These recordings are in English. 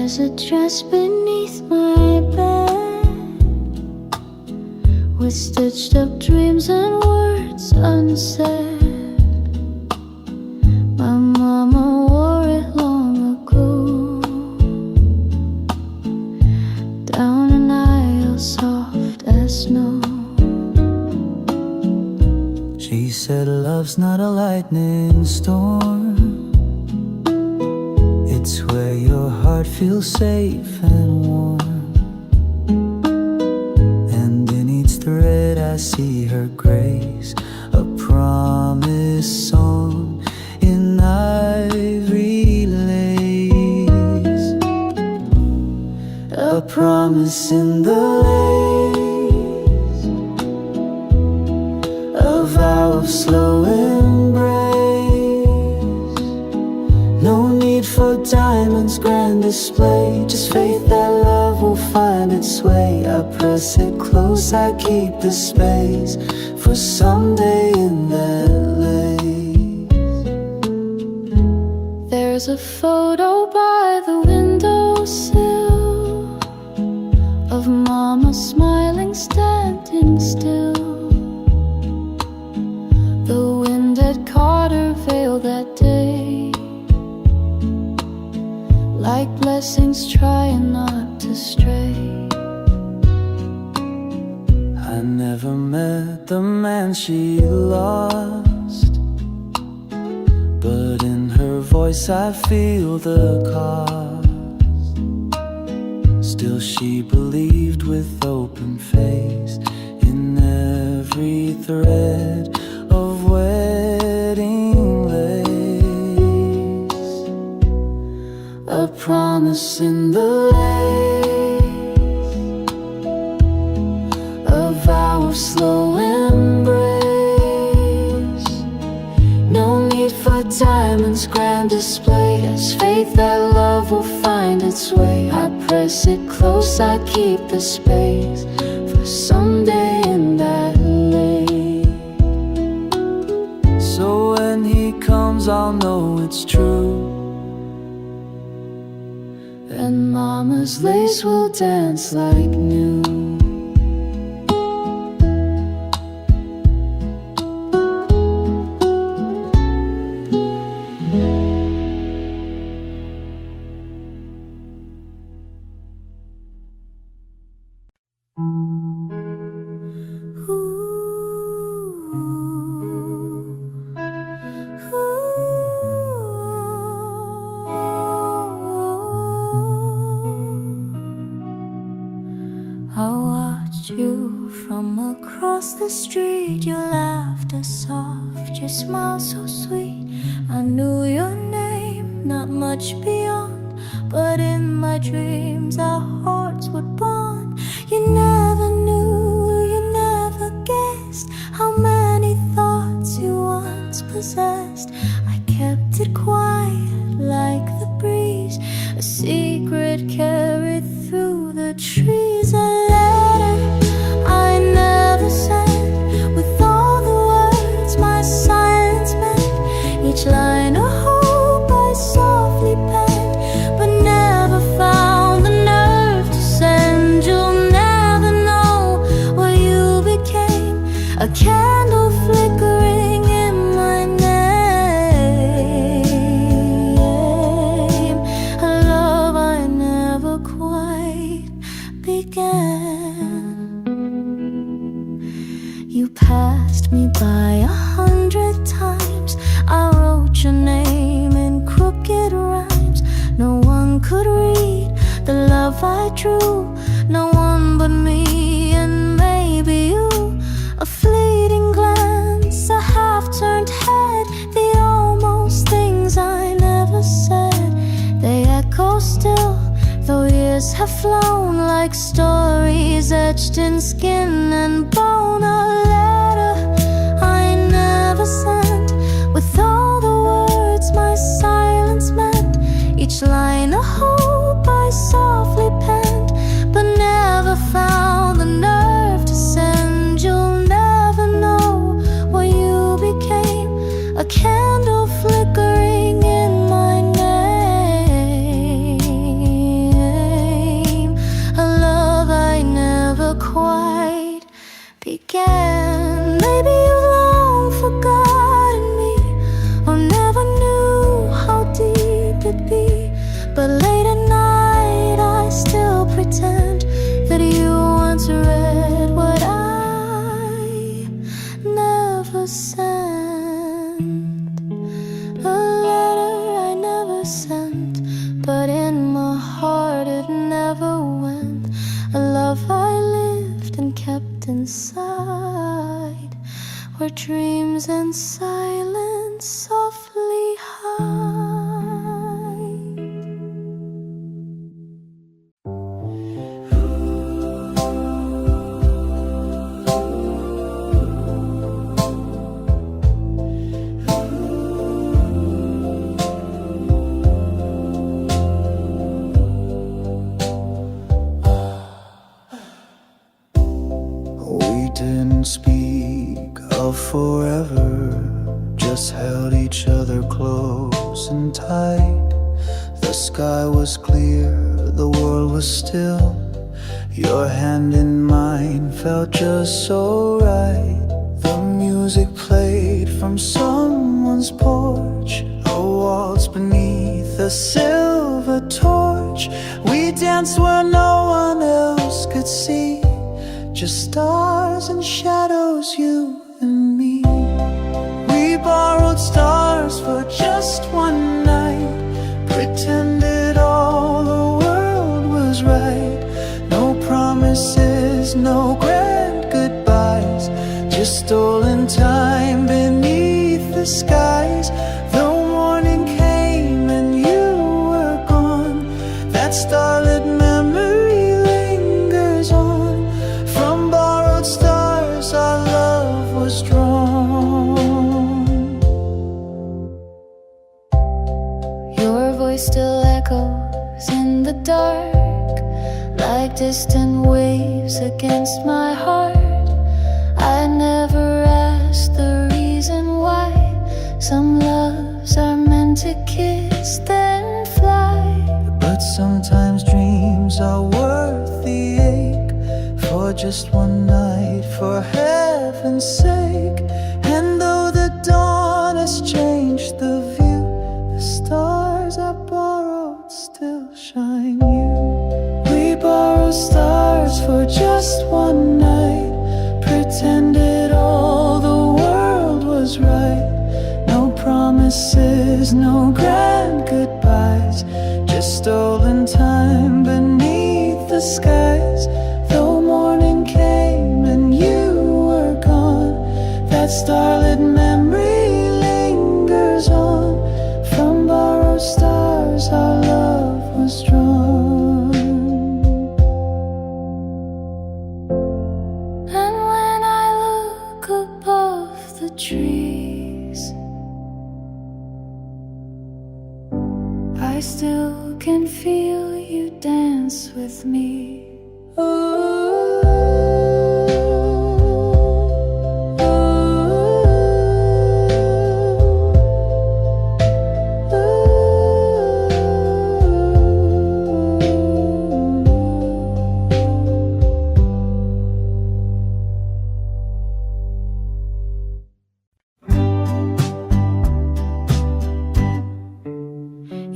There's a dress beneath my bed with stitched up dreams and words unsaid. My mama wore it long ago, down an aisle soft as snow. She said love's not a lightning storm, it's where your heart feels safe and warm. And in each thread I see her grace, a promise song in ivory lace, a promise in the lace, a vow of slow embrace. No need for diamonds, grand display, just faith that love will find its way. I press it close, I keep the space for someday in that lace. There's a photo by the windowsill of Mama smiling, standing still. The wind had caught her veil that day, like blessings trying not to stray. I never met the man she lost, but in her voice I feel the cost. Still she believed with open face in every thread of wedding lace, a promise in the lace, a vow of slow embrace. No need for diamonds, grand display, as faith that love will find its way. I press it close, I keep the space for someday in that lace. So when he comes I'll know it's true, and Mama's lace will dance like new. I watched you from across the street. Your laughter soft, your smile so sweet. I knew your name, not much beyond, but in my dreams our hearts would bond. You never knew, you never guessed how many thoughts you once possessed. I kept it quiet like the breeze, a secret carried through the trees. A letter I never sent, with all the words my silence meant. Each line a hope I softly penned, but never found the nerve to send. You'll never know what you became, a candle flickering in my name, a love I never quite began. You passed me by 100 times. I wrote your name in crooked rhymes. No one could read the love I drew, no one but me and maybe you. A fleeting glance, a half-turned head, the almost things I never said. They echo still, though years have flown, like stories etched in skin and bone. A letter I never sent, with all the words my silence meant. Each line a hope I softly penned, but never found the nerve to send. You'll never know what you became, a candle flickering in my name. for dreams and silence softly high. We didn't speak of forever, just held each other close and tight. The sky was clear, the world was still. Your hand in mine felt just so right. The music played from someone's porch, a waltz beneath a silver torch. We danced where no one else could see, just stars and shadows, you and me. We borrowed stars for just one night, pretended all the world was right. No promises, no grand goodbyes, just stolen time beneath the skies. The morning came and you were gone. That starlit memory lingers on. From borrowed stars our love was drawn. Your voice still echoes in the dark, like distant waves against my heart. I never asked the reason why. Some loves are meant to kiss then fly, But sometimes dreams are worth the ache, for just one night, for heaven's sake. And though the dawn has changed the view, the stars I borrowed still shine you. We borrowed stars for just one night, pretended all the world was right. No promises, no grand goodbyes, just stolen time beneath the skies. Though morning came and you were gone, that starlit memory lingers on. From borrowed stars our love was drawn. and when I look above the trees, I still can feel you dance with me.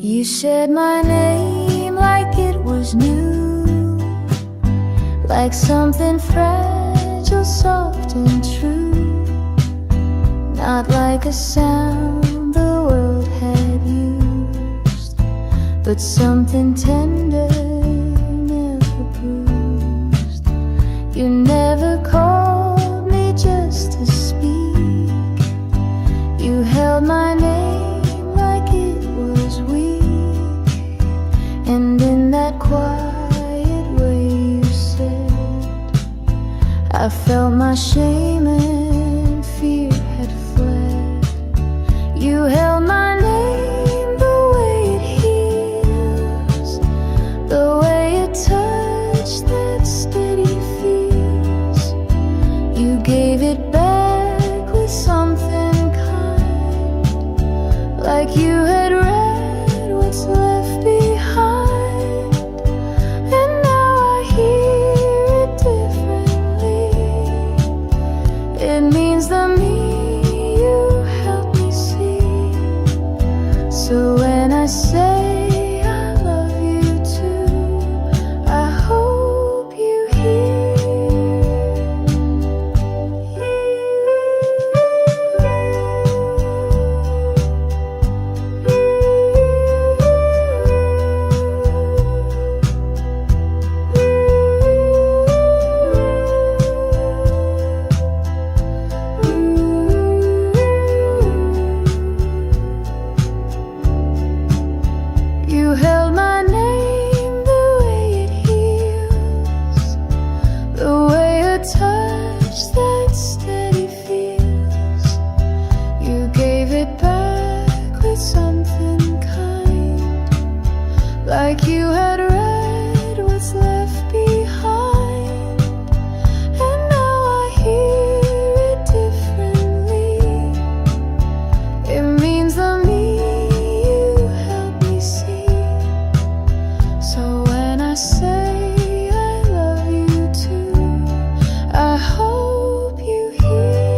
You said my name like it was new, like something fragile, soft and true, not like a sound the world had used, but something tender, never bruised. You never called me just to speak, you held my name like it was weak, and in that quiet way you said, I felt my shame and fear had fled. You held my name the way it heals, the way it touched that steady feels. You gave it back with something kind, like you had read what's left behind. And now I hear it differently. It means the me you helped me see say I love you too. I hope you hear.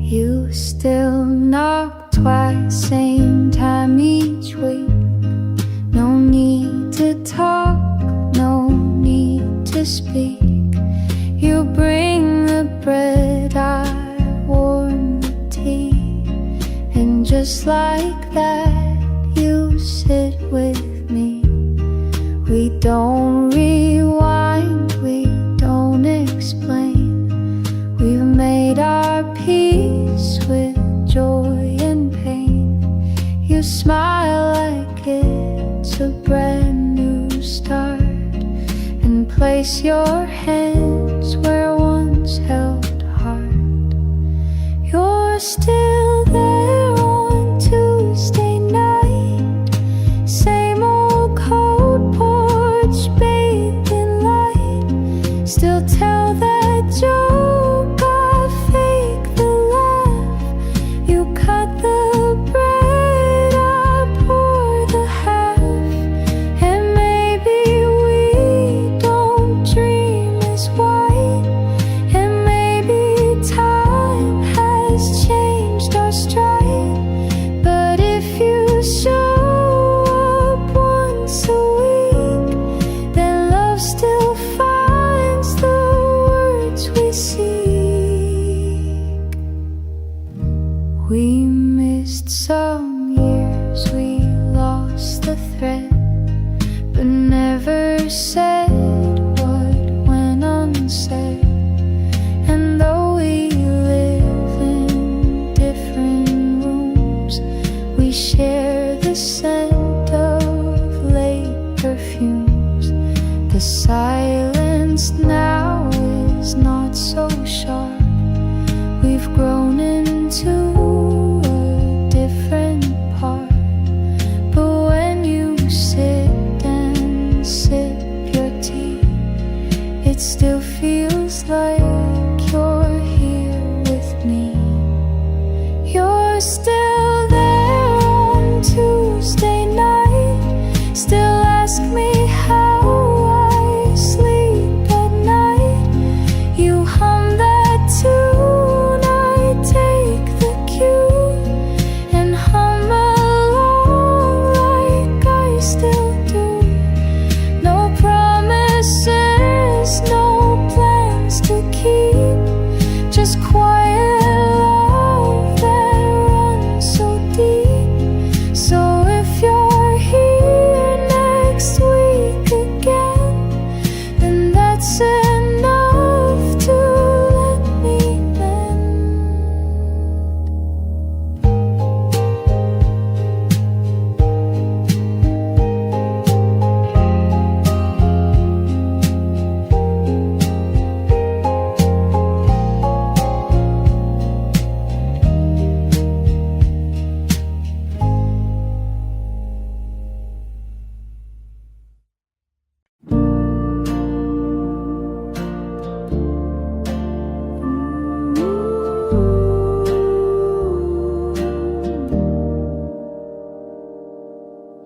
You still knock twice, same time each week. No need to talk, no need to speak. You bring the bread, I warm the tea. And just like that, you sit with me. We don't rewind, we don't explain. We've made our peace with joy and pain. You smile like it's a brand new start, and place your hands where once held heart. You're still there on Tuesday night, same old cold porch bathed in light. Still tell that joke, I fake the laugh. You cut the bread, I pour the half. And maybe we don't dream as white, and maybe time has changed our stride. But if you show up once a week, then love still finds the words we seek. We missed some years, we lost the thread, but never said what went unsaid. And though we live in different rooms, we share the scent of late perfumes. The silence now is not so sharp. We've grown into a different part. But when you sit and sip your tea, it still feels like you're here with me. You're still there on Tuesday night, still ask me how I sleep at night. You hum that tune, I take the cue and hum along like I still do. No promises, no plans to keep, just quiet love that runs so deep. So if you're here next week again, then that's enough to let me mend.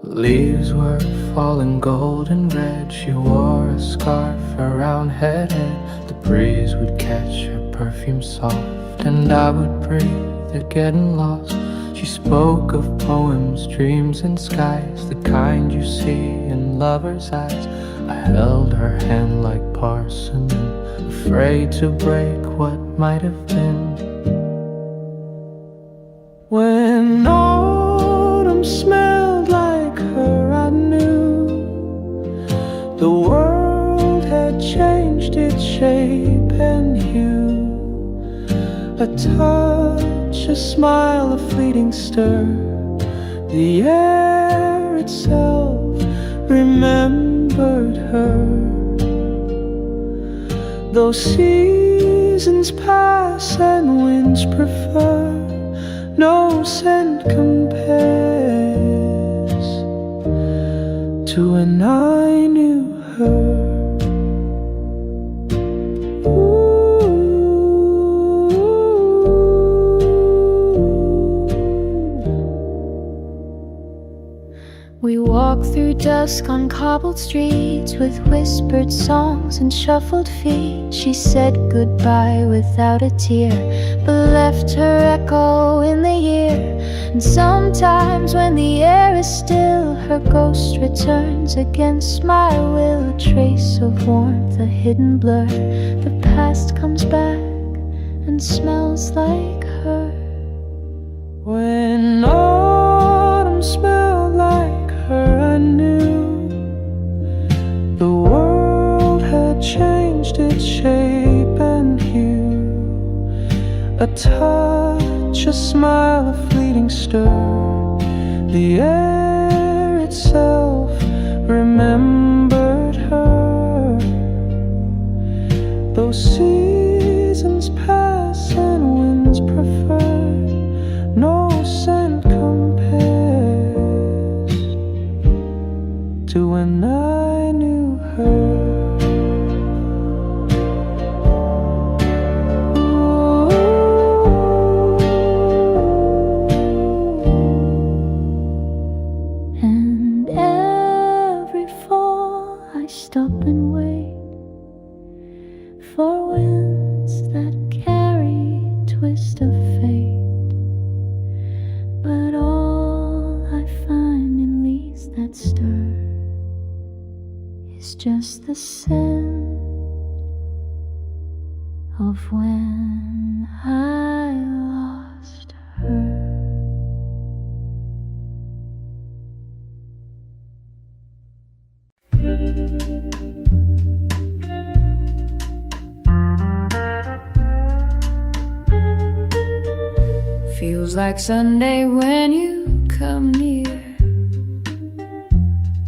Leaves were falling golden red. She wore a scarf around her head. The breeze would catch her perfume soft, and I would breathe it getting lost. She spoke of poems, dreams and skies, the kind you see in lovers' eyes. I held her hand like porcelain, afraid to break what might have been. When autumn smelled like her, I knew the world had changed its shape, and A touch, a smile, a fleeting stir. The air itself remembered her. Though seasons pass and winds prefer, no scent compares to when I knew her. We walk through dusk on cobbled streets with whispered songs and shuffled feet. She said goodbye without a tear, but left her echo in the year. And sometimes when the air is still, her ghost returns against my will. A trace of warmth, a hidden blur. The past comes back and smells like her. When autumn smelled like her, I knew the world had changed its shape and hue. A touch, a smile, a fleeting stir. The air itself remembered her. Though seasons pass and winds prefer, no scent compares to when I knew her. And every fall I stop and wait for winds that carry twist of fate. But all I find in leaves that stir is just the scent of when I lost her. Feels like Sunday when you come near,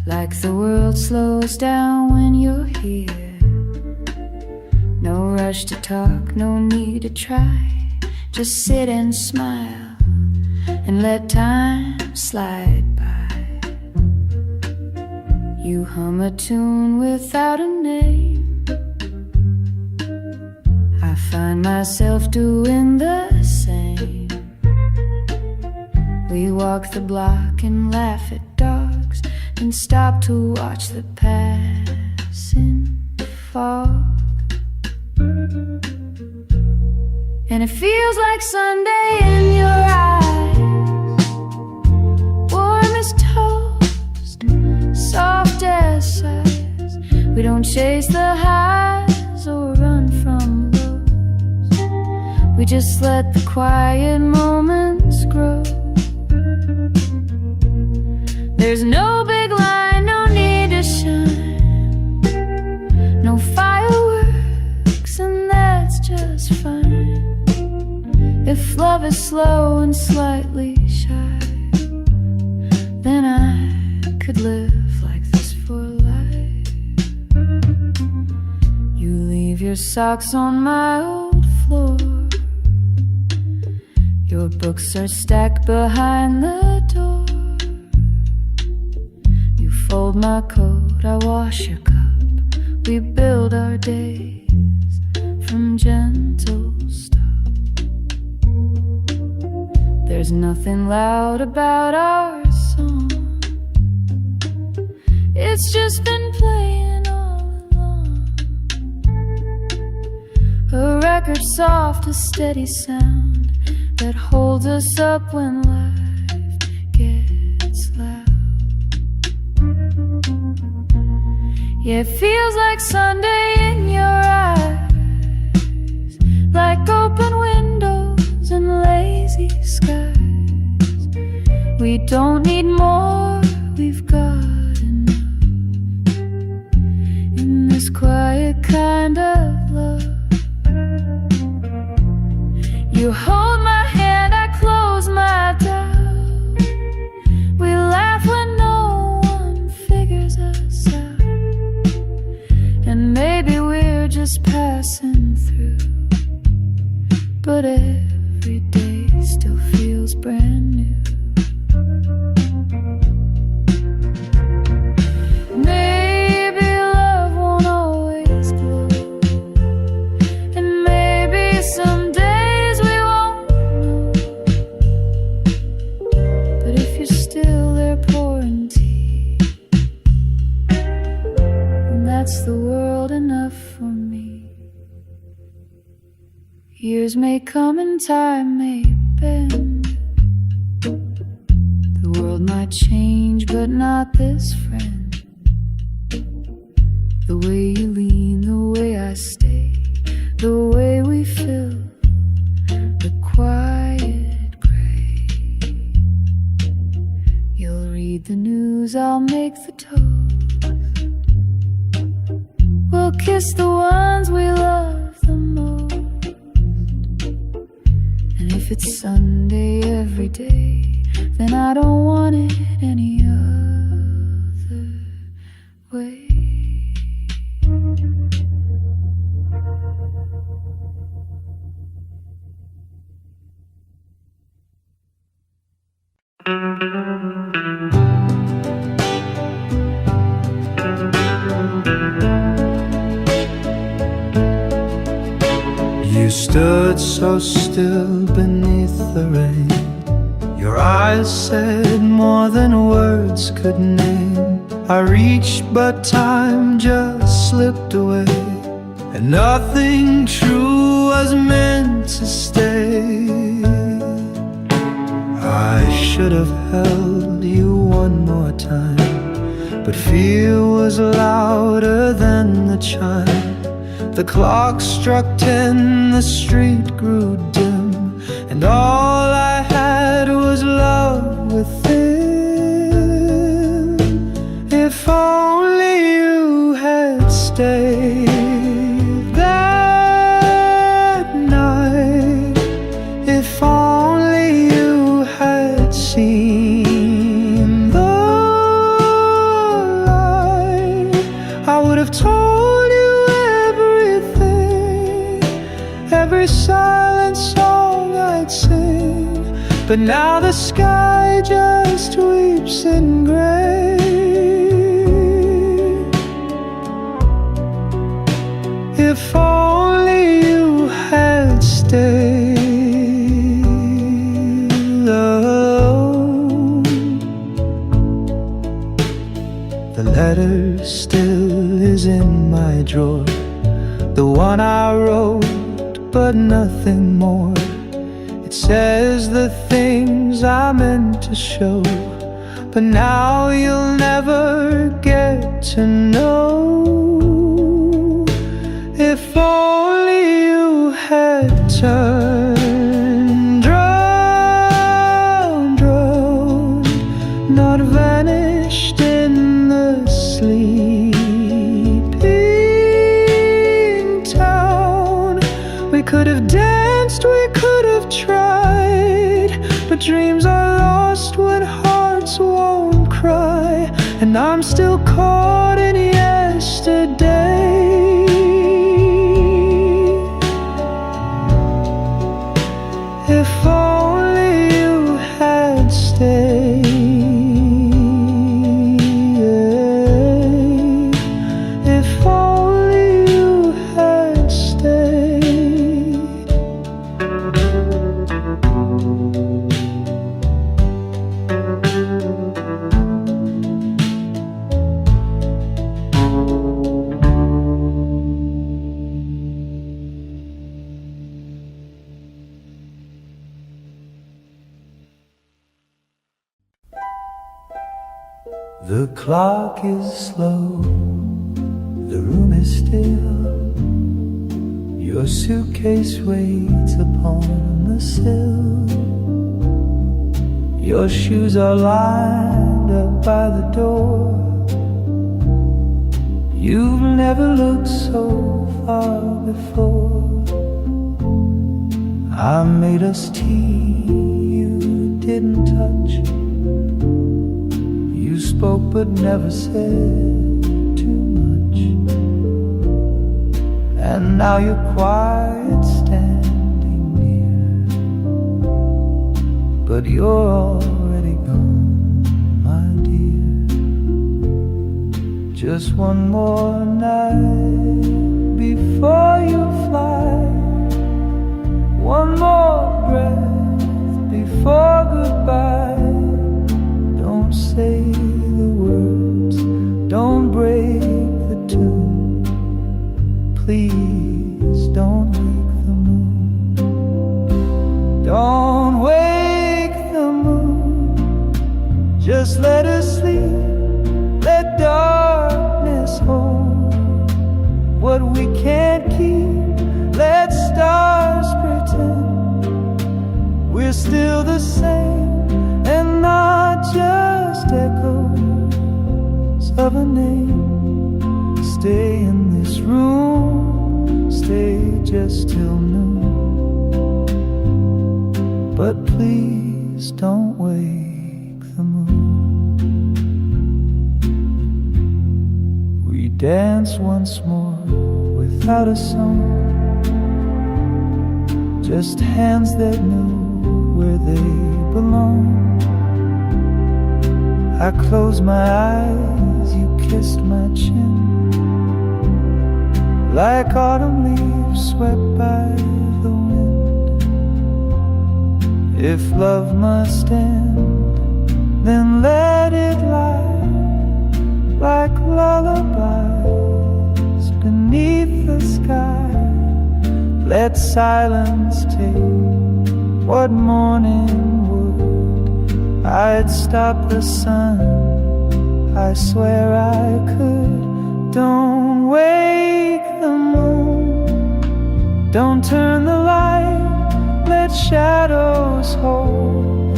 like the world slows down when you're here. No rush to talk, no need to try. Just sit and smile and let time slide by. You hum a tune without a name. I find myself doing the same. We walk the block and laugh at dogs, and stop to watch the passing fog. And it feels like Sunday in your eyes, warm as toast, soft as sighs. We don't chase the highs or run from lows. We just let the quiet moments grow. There's no big line, no need to shine, no fireworks, and that's just fine. If love is slow and slightly shy, then I could live like this for life. You leave your socks on my old floor. Your books are stacked behind the door. You fold my coat, I wash your cup. We build our days from gentle stuff. There's nothing loud about our song. It's just been playing all along. A record soft, a steady sound that holds us up when life gets loud. Yeah, it feels like Sunday in your eyes, like open windows and lazy skies. We don't need more, we've got enough in this quiet kind of love. You hold my hand, I close my doubt. We laugh when no one figures us out, and maybe we're just passing through. But every day still feels brand new. Maybe love won't always glow, and maybe some days we won't know. But if you're still there pouring tea, then that's the world enough for me. Years may come and time may bend, the world might change but not this friend. The way you lean, the way I stay, the way we fill the quiet gray. You'll read the news, I'll make the toast. We'll kiss the ones we love the most. And if it's Sunday every day, then I don't want it any other way. You stood so still beneath the rain. Your eyes said more than words could name. I reached but time just slipped away, and nothing true was meant to stay. I should have held you one more time, but fear was louder than the chime. The clock struck 10, the street grew dim, and all I had was love within. If only you had stayed that night, if only you had seen the light, I would have told you every silent song I'd sing. But now the sky just weeps in gray. If only you had stayed alone. The letter still is in my drawer, the one I wrote but nothing more. It says the things I meant to show, but now you'll never get to know. If only you had turned drowned, not vanished in the sleeping town. We could have danced, we could have tried, but dreams are lost when hearts won't cry. And I'm still caught in yesterday. If only you had stayed, if only you had stayed. The clock is slow, the room is still. Your suitcase waits upon the sill. Your shoes are lined up by the door. You've never looked so far before. I made us tea you didn't touch. You spoke but never said too much. And now you're quiet standing near, but you're already gone, my dear. Just one more night before you fly, one more breath before goodbye. Don't say the words, don't break the tune. Please don't wake the moon. Don't wake the moon. Just let us sleep. Let darkness hold what we can't keep. Let stars pretend we're still the same and not just echoes of a name. Stay in this room, stay just till noon, but please don't wake the moon. We dance once more without a song, just hands that knew where they belong. I closed my eyes, you kissed my chin, like autumn leaves swept by the wind. If love must end, then let it lie like lullabies beneath the sky. Let silence take what morning would. I'd stop the sun, I swear I could. Don't wake the moon, don't turn the light. Let shadows hold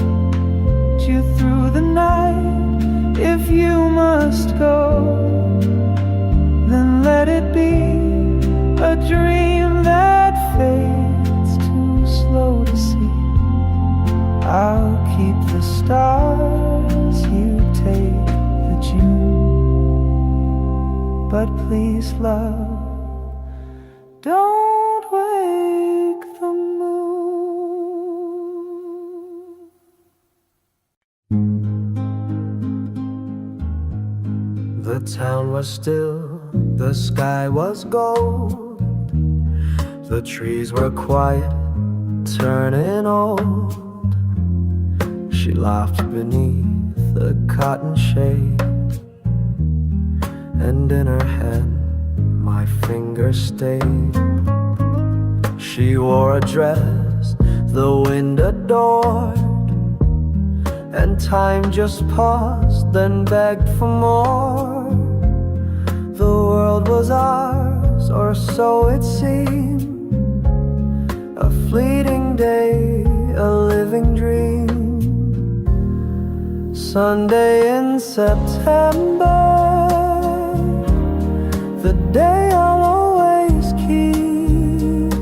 you through the night. If you must go, then let it be a dream that fades too slow to see. I'll keep the stars, you take the June. But please, love, don't wake the moon. The town was still, the sky was gold. The trees were quiet, turning old. She laughed beneath the cotton shade, and in her hand my finger stayed. She wore a dress the wind adored, and time just paused, then begged for more. The world was ours, or so it seemed, a fleeting day, a living dream. Sunday in September, the day I'll always keep.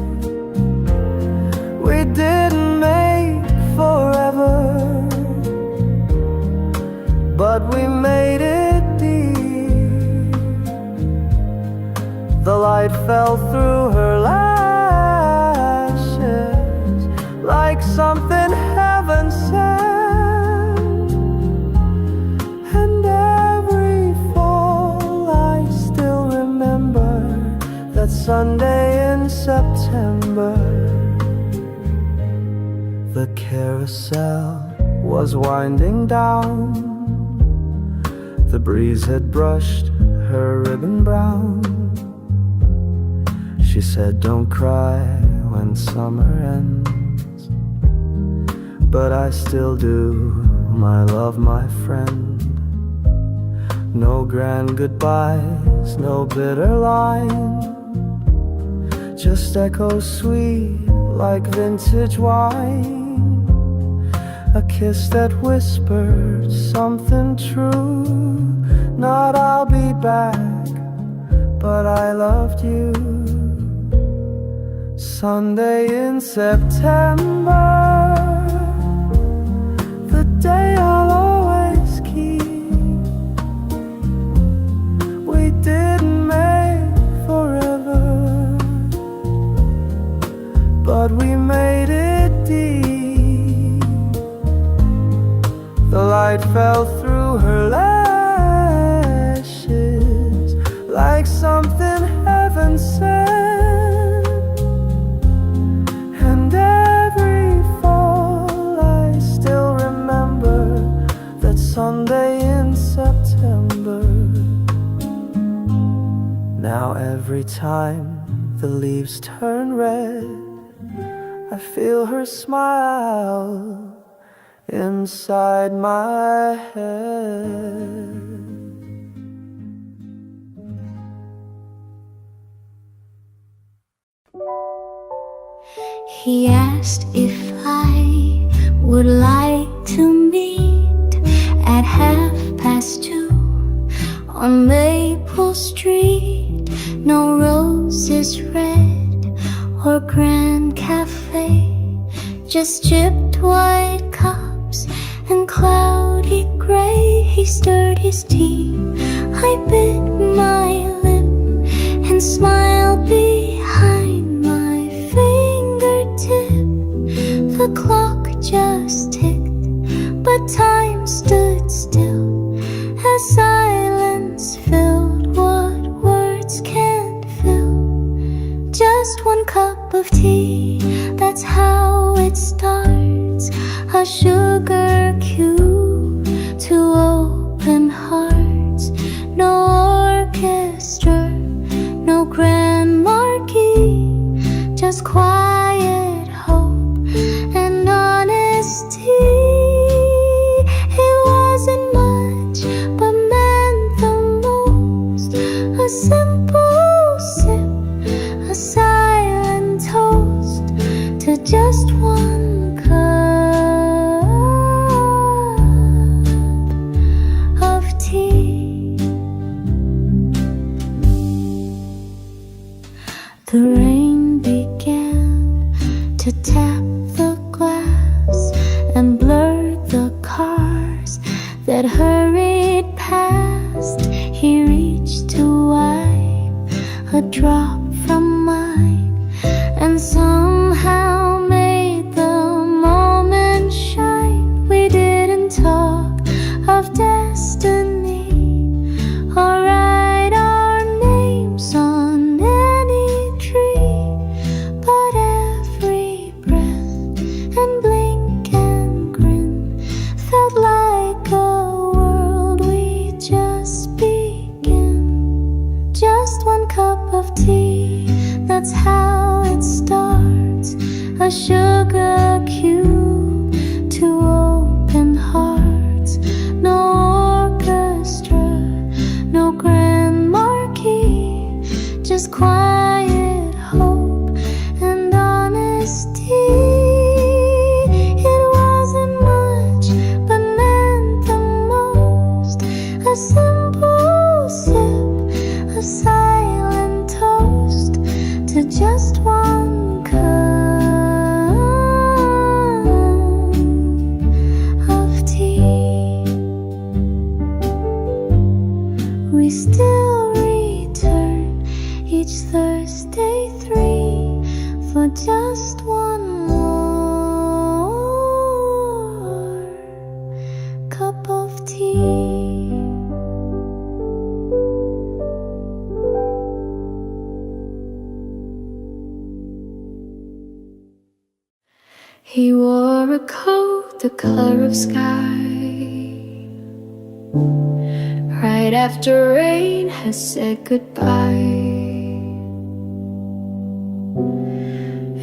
We didn't make forever, but we made it deep. The light fell through her lashes like something heaven sent, and every fall I still remember that Sunday in September. The carousel was winding down, the breeze had brushed her ribbon brown. She said, don't cry when summer ends, but I still do, my love, my friend. No grand goodbyes, no bitter line, just echoes sweet like vintage wine. A kiss that whispered something true, not I'll be back, but I loved you. Sunday in September, the day I'll always keep. We didn't make forever, but we made it deep. The light fell through her lashes like something heaven sent. And every fall I still remember that Sunday in September. Now every time the leaves turn red, I feel her smile inside my head. He asked if I would like to meet at 2:30 on Maple Street. No roses red or grand cafe, just chipped white cups and cloudy gray. He stirred his tea, I bit my lip and smiled behind my fingertip. The clock just ticked, but time stood still as silence filled what words can't fill. Just one cup of tea, that's how it starts. A sugar cue to open hearts. No orchestra, no grand marquee, just quiet hope and honesty. It wasn't much, but meant the most. A simple sip, a silent toast to just one cup of tea. The rain began to tap the glass and blurred the cars that hurried past. He reached to wipe a drop from mine and somehow made the moment shine. We didn't talk of destiny or write our names on any tree, but every breath and blink and grin felt like a world we just begin. Just one cup of tea, that's how it starts. A sugar cue to open hearts. No orchestra, no grand marquee, just quiet hope and honesty. It wasn't much, but meant the most. A simple sip, a silent toast to just one cup of tea. We still return each Thursday 3 for just one more cup of tea. He wore a coat the color of sky, right after rain has said goodbye.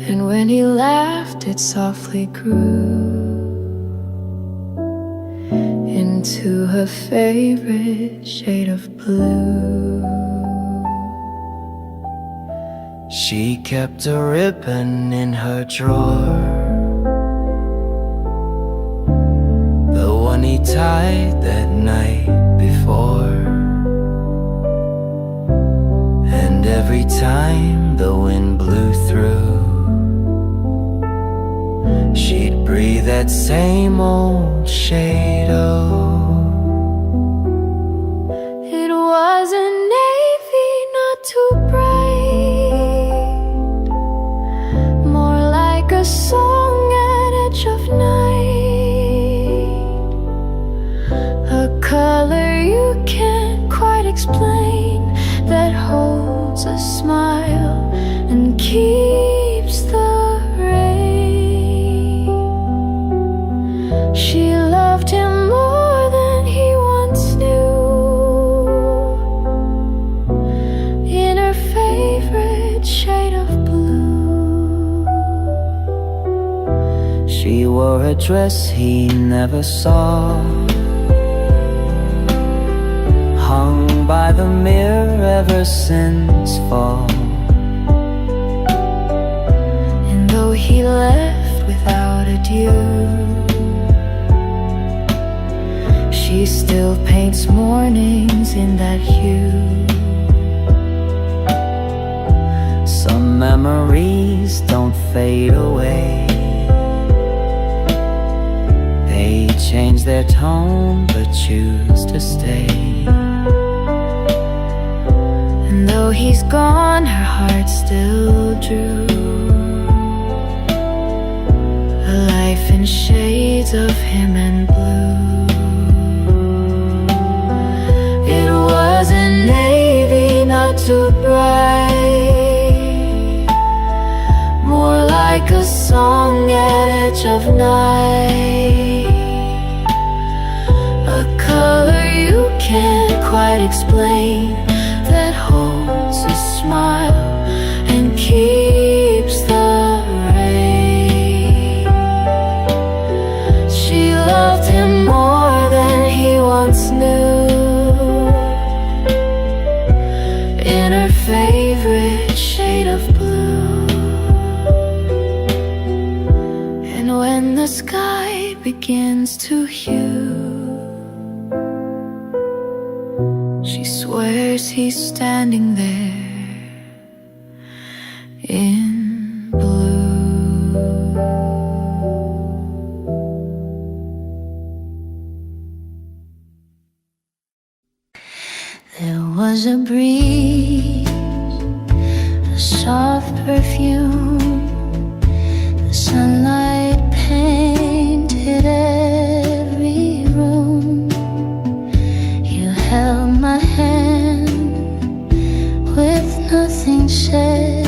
And when he laughed, it softly grew into her favorite shade of blue. She kept a ribbon in her drawer, the one he tied that night before. And every time the wind blew through, breathe that same old shadow. It was a navy, not too bright, more like a song at edge of night, a color you can't quite explain, that holds a smile and keeps the rain. She loved him more than he once knew, in her favorite shade of blue. She wore a dress he never saw, hung by the mirror ever since fall. And though he left without adieu, she still paints mornings in that hue. Some memories don't fade away, they change their tone but choose to stay. And though he's gone, her heart still drew a life in shades of him and blue. It was a navy, not too bright, more like a song at edge of night, a color you can't quite explain, that holds a smile and keeps the rain. She loved him more than he once knew, in her favorite shade of blue. And when the sky begins to hue, she swears he's standing there in blue. There was a breeze, a soft perfume, the sunlight painted every room. You held my hand with nothing said,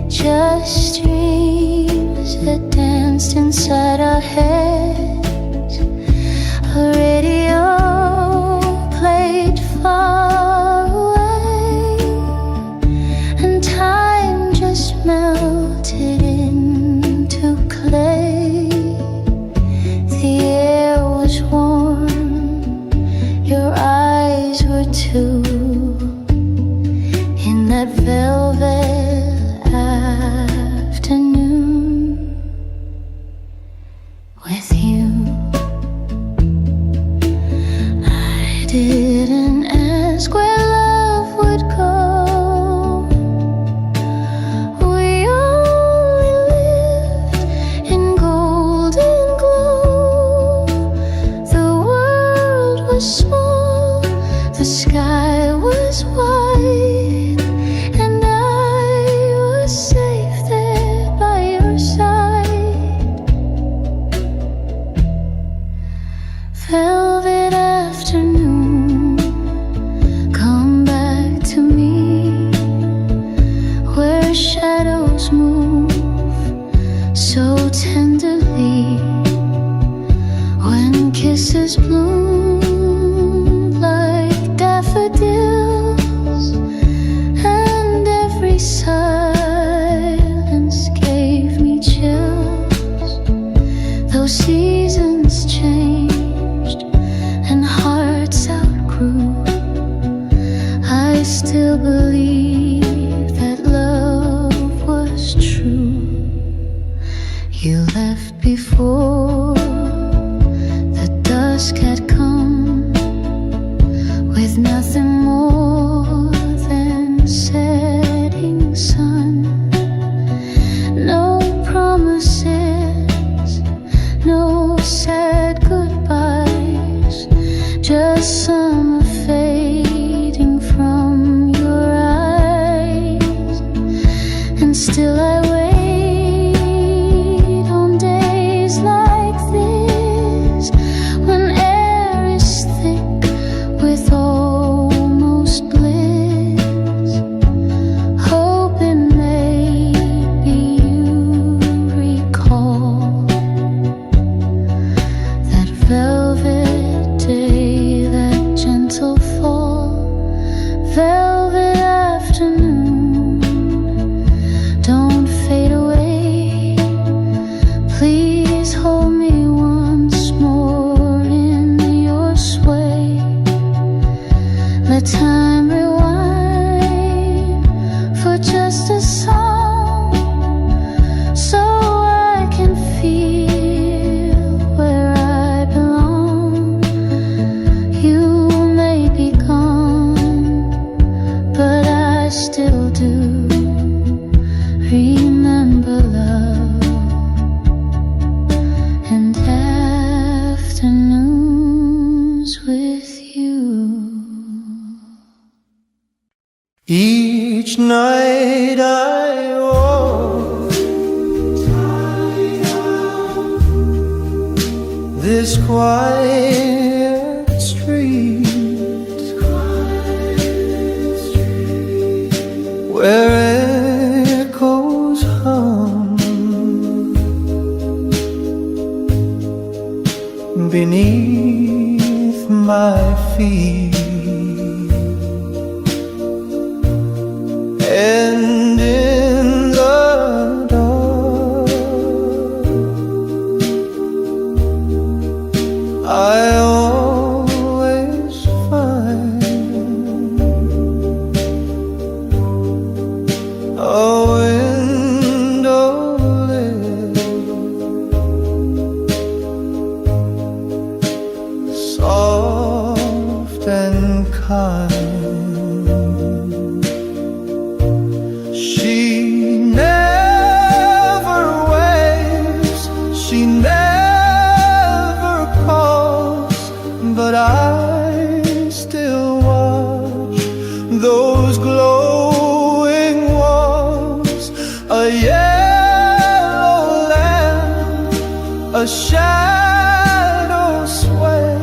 just dreams that danced inside our heads. A radio played far away, and time just melted into clay. The air was warm, your eyes were too, in that velvet afternoon. With you, I didn't ask where love would go. We only lived in golden glow. The world was small, the sky was wide, and I was safe there by your side. Velvet afternoon, come back to me, where shadows move so tenderly, when kisses bloom like daffodils, and every silence gave me chills. Though seasons changed and hearts outgrew, I still believe that love was true. You left before the dusk had come, with nothing more than setting sun. No promises, Each night I walk this quiet street where echoes hum beneath my feet. And in the dark I always find a window lit, soft and kind. She never waves, she never calls, but I still watch those glowing walls. A yellow lamp, a shadow sway.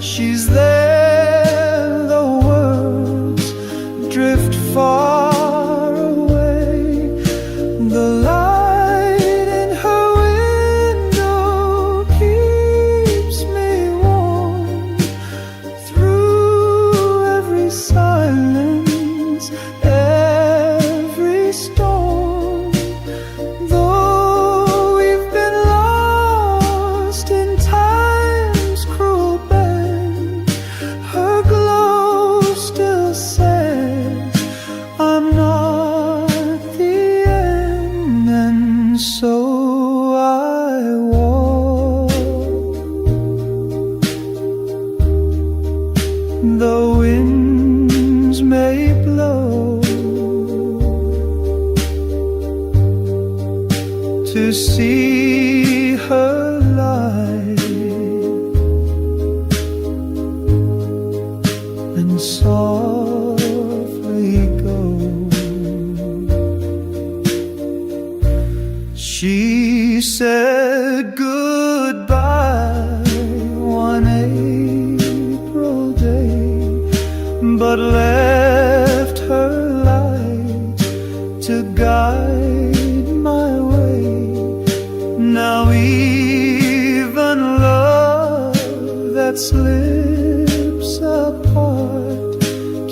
She's there, the words drift far. The light in her window keeps me warm through every silence, every storm. Though we've been lost in time's cruel bend, her glow still says, I'm not the end. And so I walk the winds may blow to see her light and softly go. She said goodbye one April day, but left her light to guide my way. Now even love that slips apart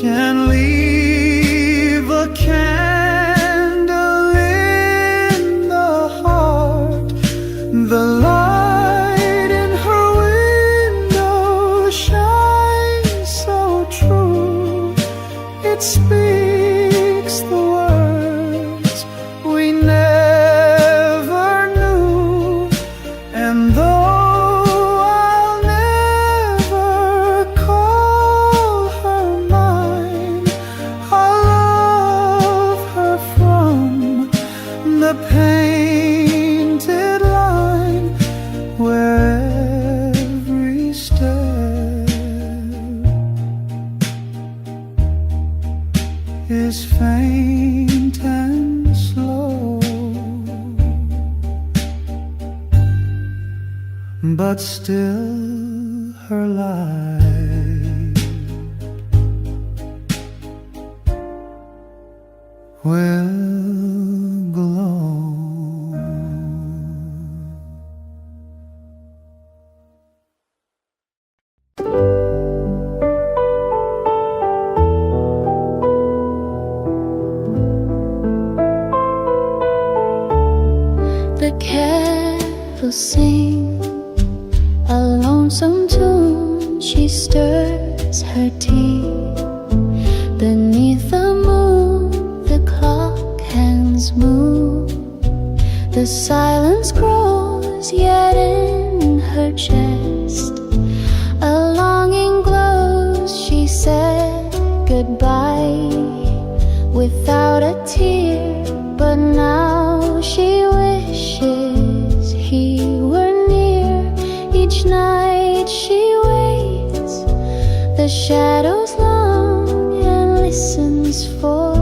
can leave a candle in the heart. The light in her window shines so true. It speaks the words we never knew. And though I'll never call her mine, I love her from the painted line where every step is faint and slow, but still her light will glow. The kettle sings a lonesome tune. She stirs her tea beneath the moon. The clock hands move. The silence grows, yet in her chest a longing glows. She said goodbye without a tear, but now she wishes he were near. Each night she waits, the shadows long, and listens for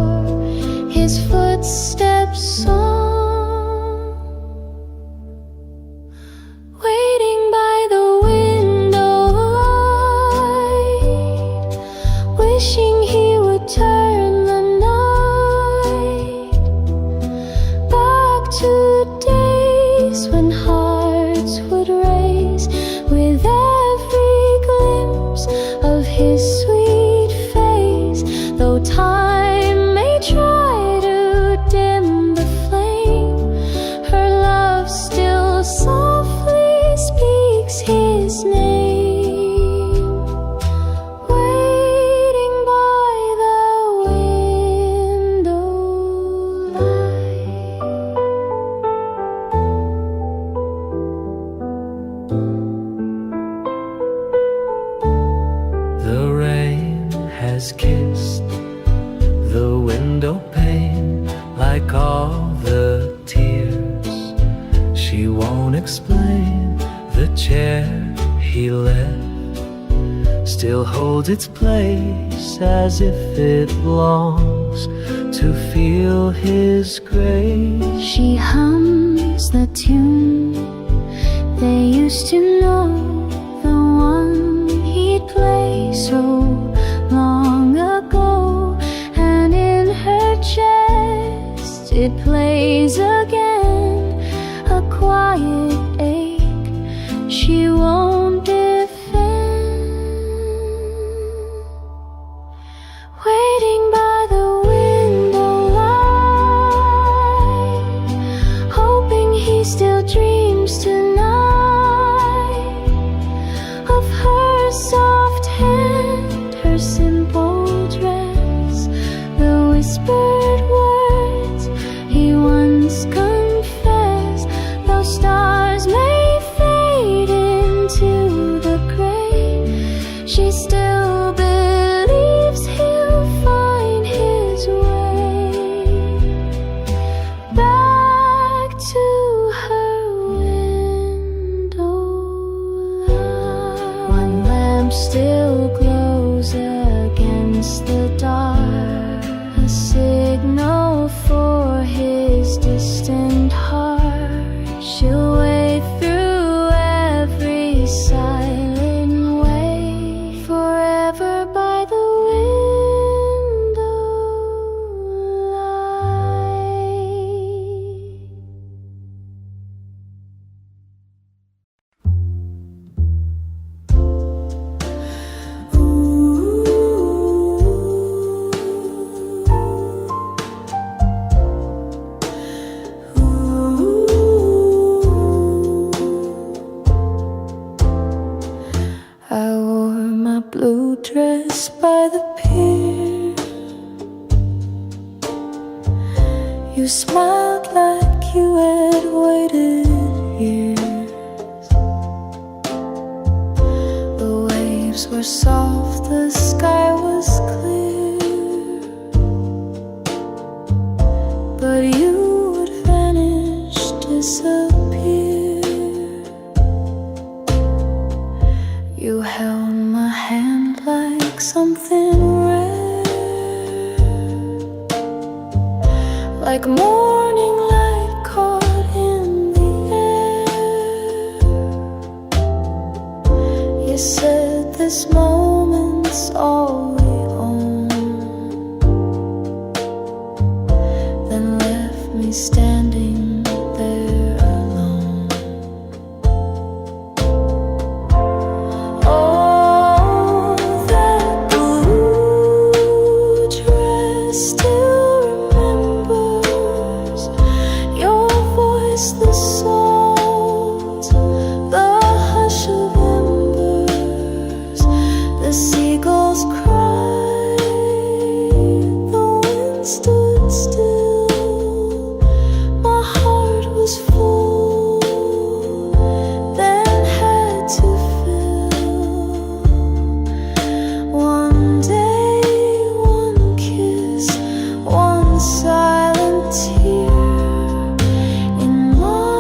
days when hearts would race with every glimpse of his sweet face. Though time may try to dim the flame, her love still softly speaks his name. Waiting by the window light. The rain has kissed the window pane like all the tears she won't explain. The chair he left still holds its place, as if it longs to feel his grace. She hums the tune they used to know, the one he'd play so long ago. And in her chest it plays again, a quiet ache she won't defend. Waiting by the window light, hoping he still dreams tonight of her soft hand, her simple dress, the whispered words he once confessed. Though stars may fade into the gray, she still believes he'll find his way back to her window light. One lamp still glows against the dark, a signal for his distant heart. She'll wait through every silent way, forever by the window light. I wore my blue dress by the pier. You smiled like you had waited years. The waves were soft, the sky was clear, but you would vanish, disappear. You held my hand like something rare, like morning light caught in the air. You said this moment's all we own, then left me standing there alone. Oh, that blue dress still remembers your voice, the salt, the hush of embers, the seagulls cried, the wind stood still. My heart was full, then had to fill. One day, one kiss, one silent tear in my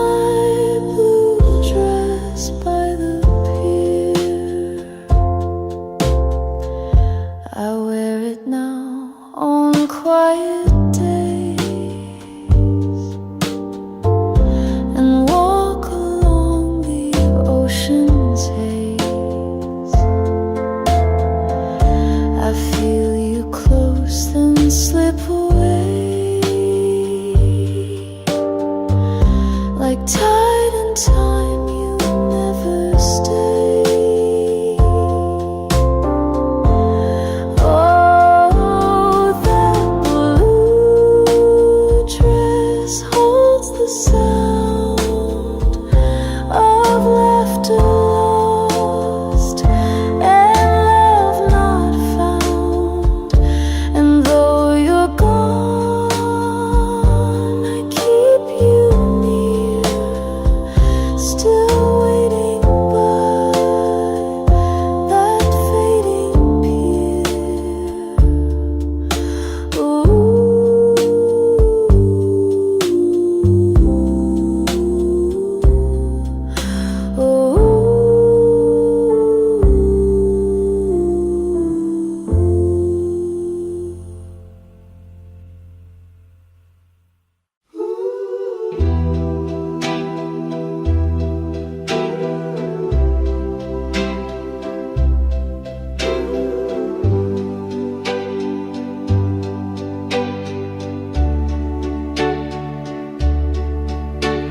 tide in time, you never stay. Oh, that blue dress holds the sound of laughter lost and love not found. And though you're gone, I keep you near, still waiting by that fading pier.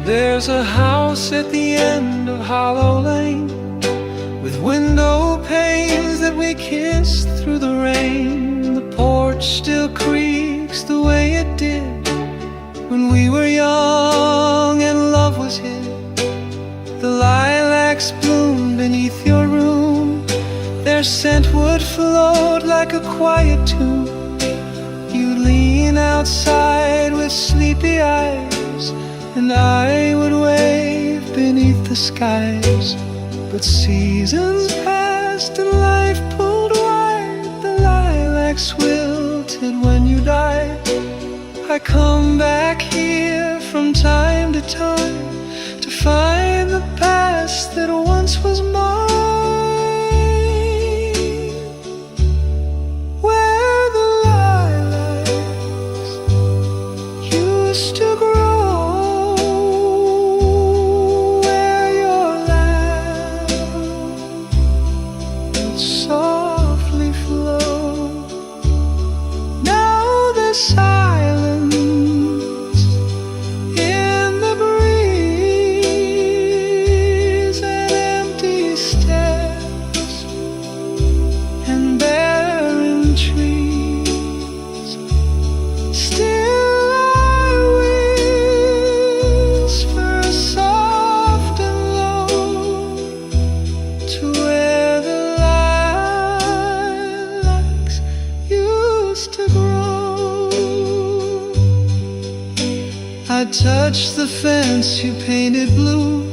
There's a house at the end of Hollow Lane, with window panes that we kissed through the rain. The porch still creaks the way it did when we were young and love was hid. The lilacs bloomed beneath your room, their scent would float like a quiet tune. You'd lean outside with sleepy eyes, and I would wave beneath the skies. But seasons passed and life pulled wide, the lilacs wilted when you died. I come back here from time to time to find the past that once was mine, where the lilacs used to grow, softly flow. Now there's silence in the breeze, and empty steps and barren trees. Still I whisper soft and low to where the to grow. I touch the fence you painted blue,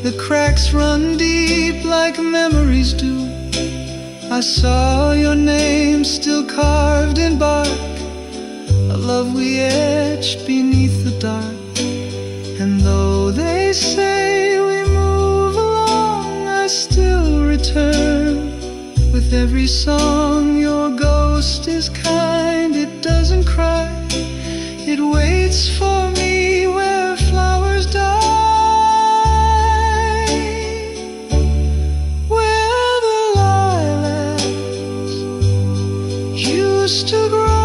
the cracks run deep like memories do. I saw your name still carved in bark, a love we etched beneath the dark. And though they say we move along, I still return with every song. Your ghost is kind, it doesn't cry, it waits for me where flowers die, where the lilacs used to grow.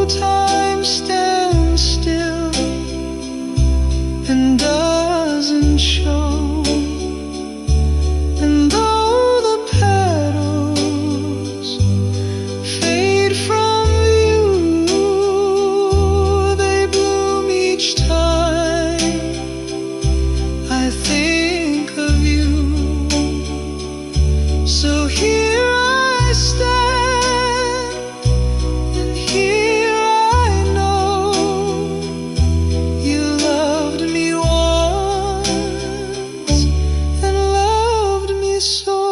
Time stands still and doesn't show. And though the petals fade from view, they bloom each time I think of you. So here I stand, and here I know you loved me once and loved me so.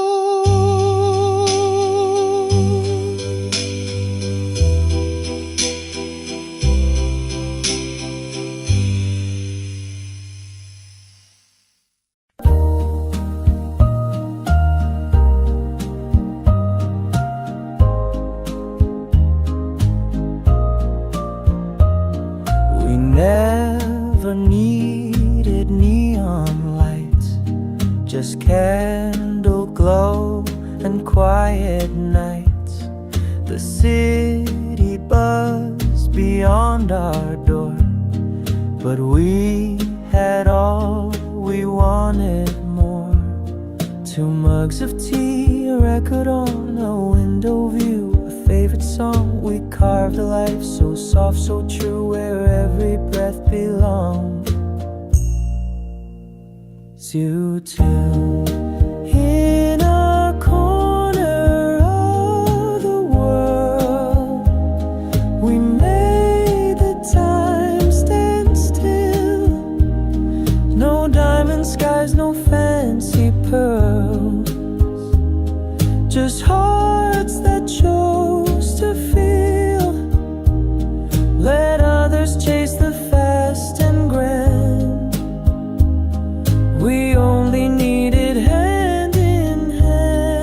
We never needed neon lights, just candle glow and quiet nights. The city buzzed beyond our door, but we had all we wanted more. 2 mugs of tea, a record on, a window view, a favorite song. We carved a life so soft, so true, where every breath belonged to two. In a corner of the world, we made the time stand still. No diamond skies, no fancy pearls, just hearts that chose to feel. Let others chase the fast and grand. We only needed hand in hand.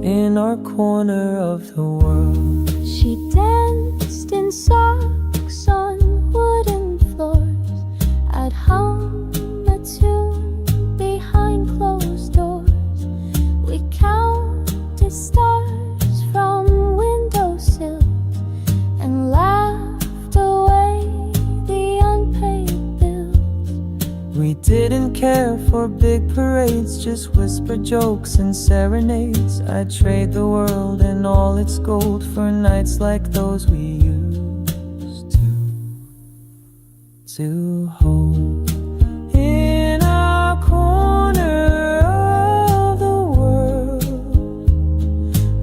In our corner of the world, She danced in socks on wooden floors. I'd hum a tune behind closed doors. We counted stars from windowsills and laughed away the unpaid bills. we didn't care for big parades, just whispered jokes and serenades. I'd trade the world and all its gold for nights like those we used to hold. In our corner of the world,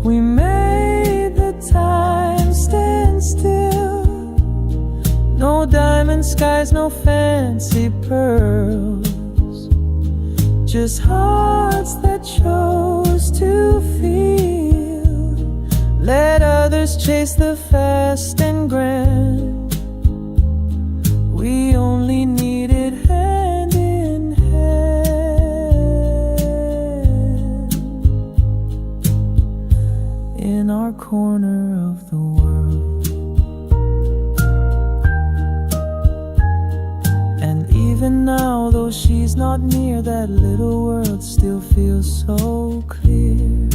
we made the time stand still. No diamond skies, no fancy pearls, just hearts that chose to feel. Let others chase the fast and grand. We only needed hand in hand. In our corner of the world. And even now, though she's not near, that little world still feels so clear.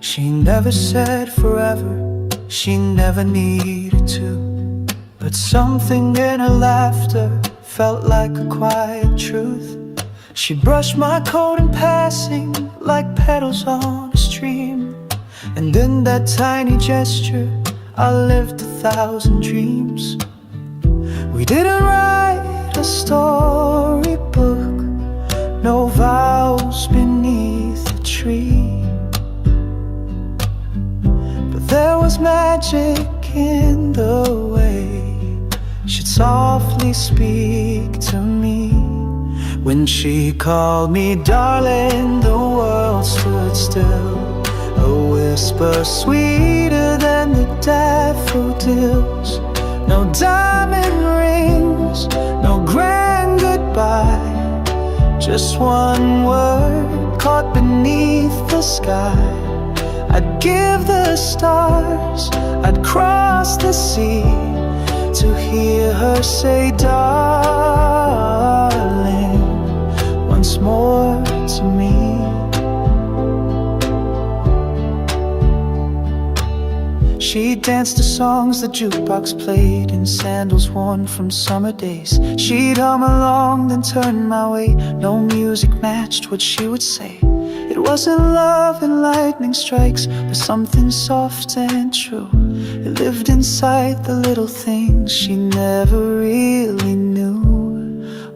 She never said forever, she never needed to, but something in her laughter felt like a quiet truth. She brushed my coat in passing like petals on a stream, and in that tiny gesture I lived 1,000 dreams. We didn't write a storybook, no vows beneath a tree, but there was magic in the way she'd softly speak to me. When she called me darling, the world stood still, a whisper sweeter than the daffodils. No diamond rings, no grand goodbye, just one word caught beneath the sky. I'd give the stars, I'd cross the sea to hear her say darling once more to me. She danced to songs the jukebox played in sandals worn from summer days. She'd hum along, then turn my way. No music matched what she would say. It wasn't love and lightning strikes, but something soft and true. It lived inside the little things she never really knew.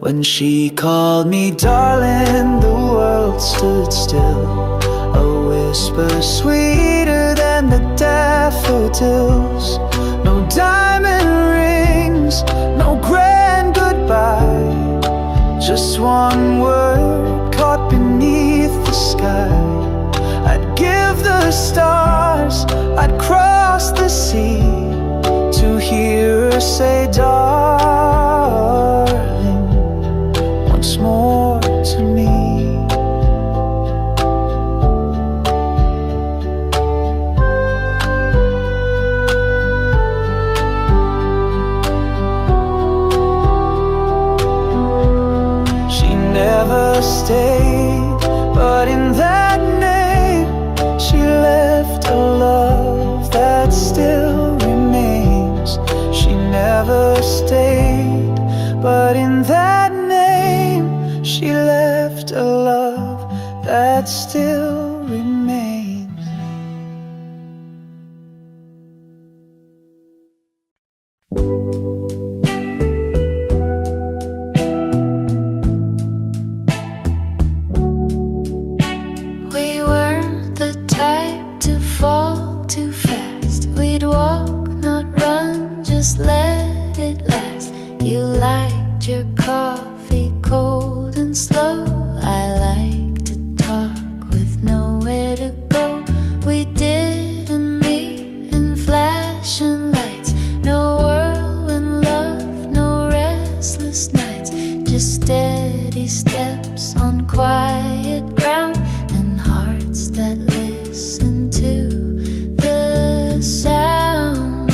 When she called me darling, the world stood still, a whisper sweeter than the daffodils. No diamond rings, no grand goodbye, just one word caught beneath the sky. I'd give the stars, I'd cross the sea to hear her say darling once more to me. stayed. But in that name she left a love that still remains. We weren't the type to fall too fast. We'd walk, not run, just let it last. You liked your coffee cold and slow. I like to talk with nowhere to go. We didn't meet in flashing lights. No whirlwind love, no restless nights. Just steady steps on quiet ground, and hearts that listen to the sound.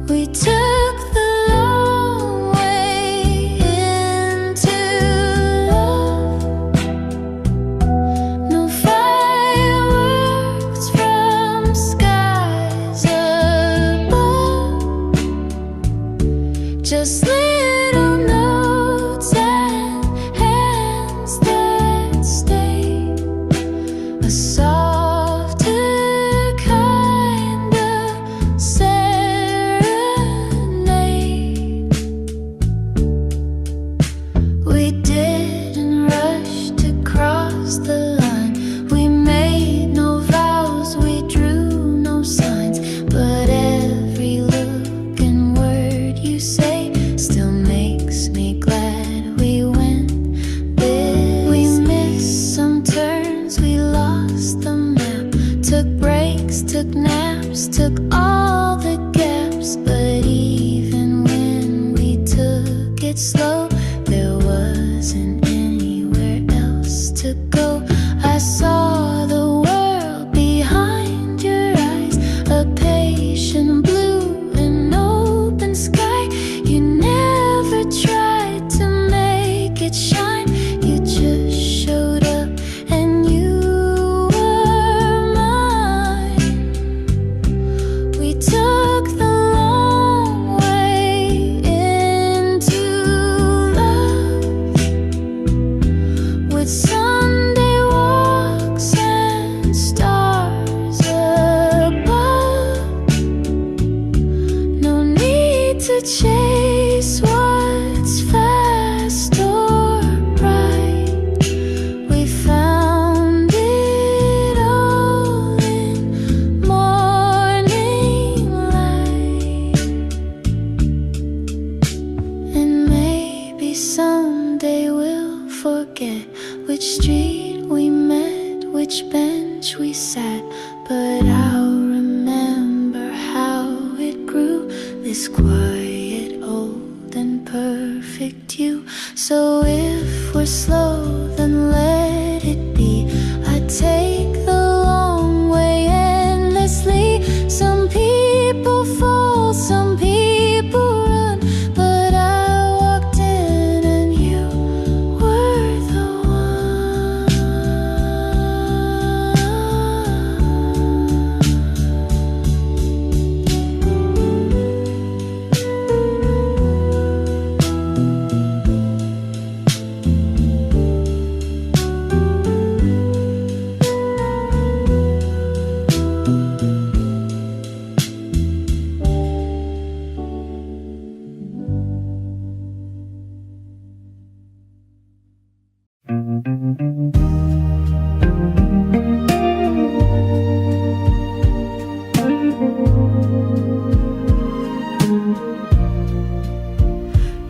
We took the long way into love. No fireworks from skies above, just little notes and hands that stay. A softer kind of serenade. We didn't rush to cross the line. We made no vows, we drew no signs. But every look and word you say still makes me glad we went this. We missed some turns, we lost the map. Took breaks, took naps, took all the gaps. But even when we took it slow, there wasn't anywhere else to go. I saw the world behind your eyes, a patient blue and open sky. You never tried to make it shine. You just showed up and you were mine. We took the long way into love, with Sunday walks and stars above. No need to chase what's fast or bright. We found it all in morning light. And maybe someday we'll forget which street we met, which bench we sat. But I'll remember how it grew, this quiet, old and perfect you. So if we're slow, then let it be. I take the long way endlessly. Some people fall, some people run, but I walked in and you were the one.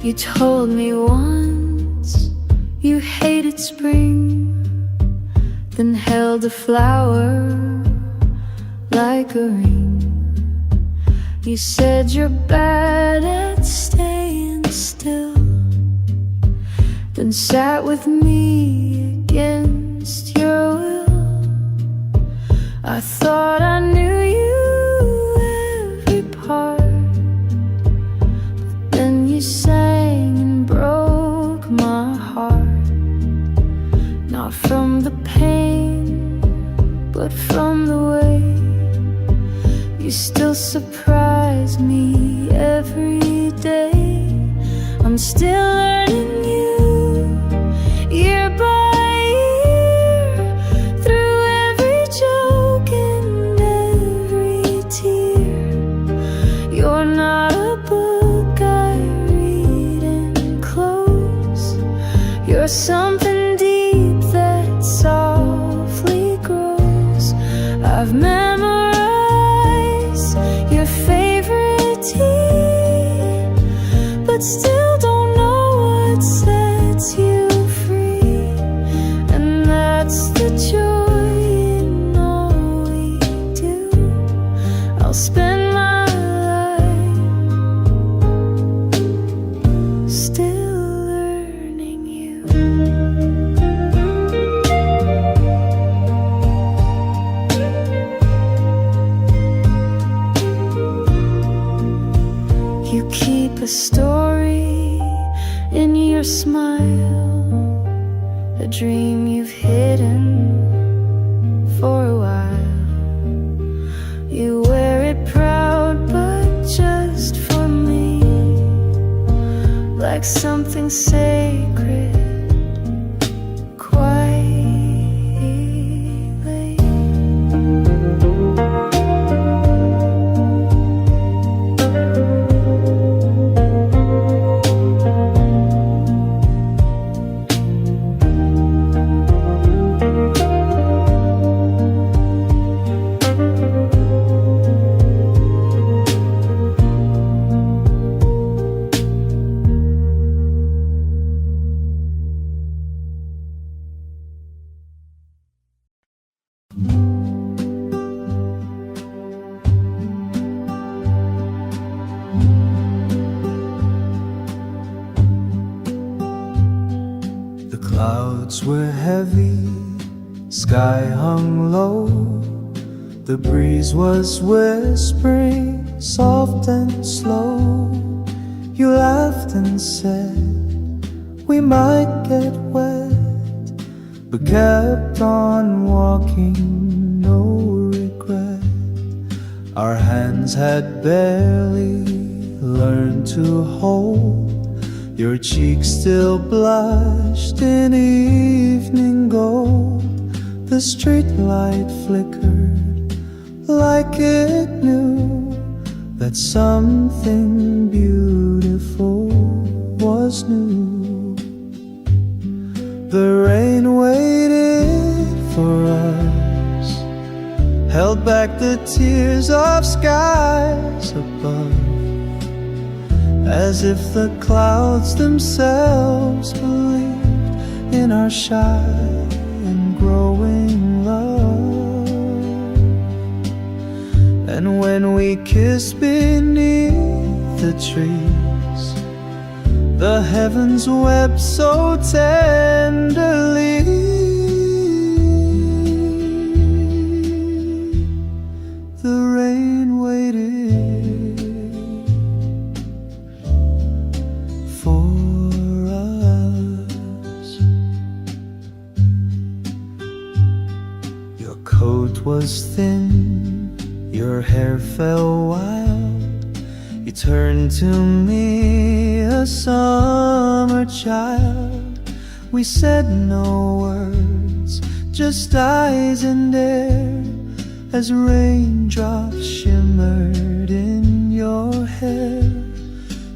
You told me once you hated spring, then held a flower like a ring. You said you're bad at staying still, then sat with me against your will. I thought I knew you every part, but then you sang and broke my heart. Not from the pain, but from the way you still surprise me every day. I'm still learning you, year by year, through every joke and every tear. You're not a book I read and close. You're something deep that softly grows. I've memorized your favorite tea, but still don't know what sets you free. And that's the joy in all we do. I'll spend my life still learning you. You keep a story in your smile, a dream you've hidden for a while. You wear it proud, but just for me, like something sacred, quietly. The clouds were heavy, sky hung low. The breeze was whispering, soft and slow. You laughed and said we might get wet, but kept on walking, no regret. Our hands had barely learned to hold. Your cheeks still blushed in evening gold. The street light flickered like it knew that something beautiful was new. The rain waited for us, held back the tears of skies above, as if the clouds themselves believed in our shy and growing love. And when we kissed beneath the trees, the heavens wept so tenderly. The rain waited for us. Your coat was thin, your hair fell wild. You turned to me, a summer child. We said no words, just eyes and air, as raindrops shimmered in your hair.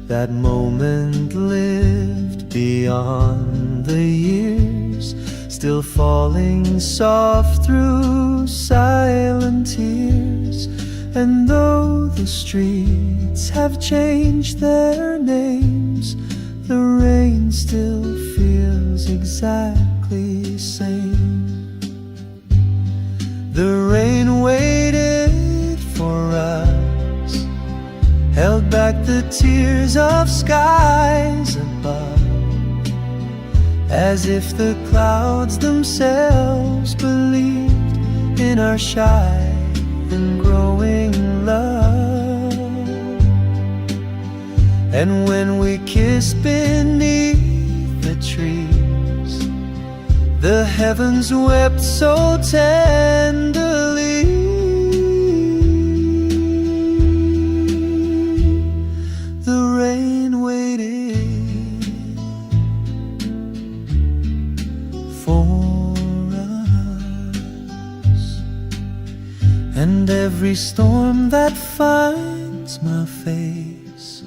That moment lived beyond the years, still falling soft through silent tears. And though the streets have changed their names, the rain still feels exactly same. The rain waited for us, held back the tears of skies above, as if the clouds themselves believed in our shy and growing love. And when we kissed beneath the trees, the heavens wept so tenderly. The rain Every storm that finds my face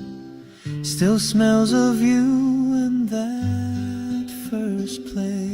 still smells of you and that first place.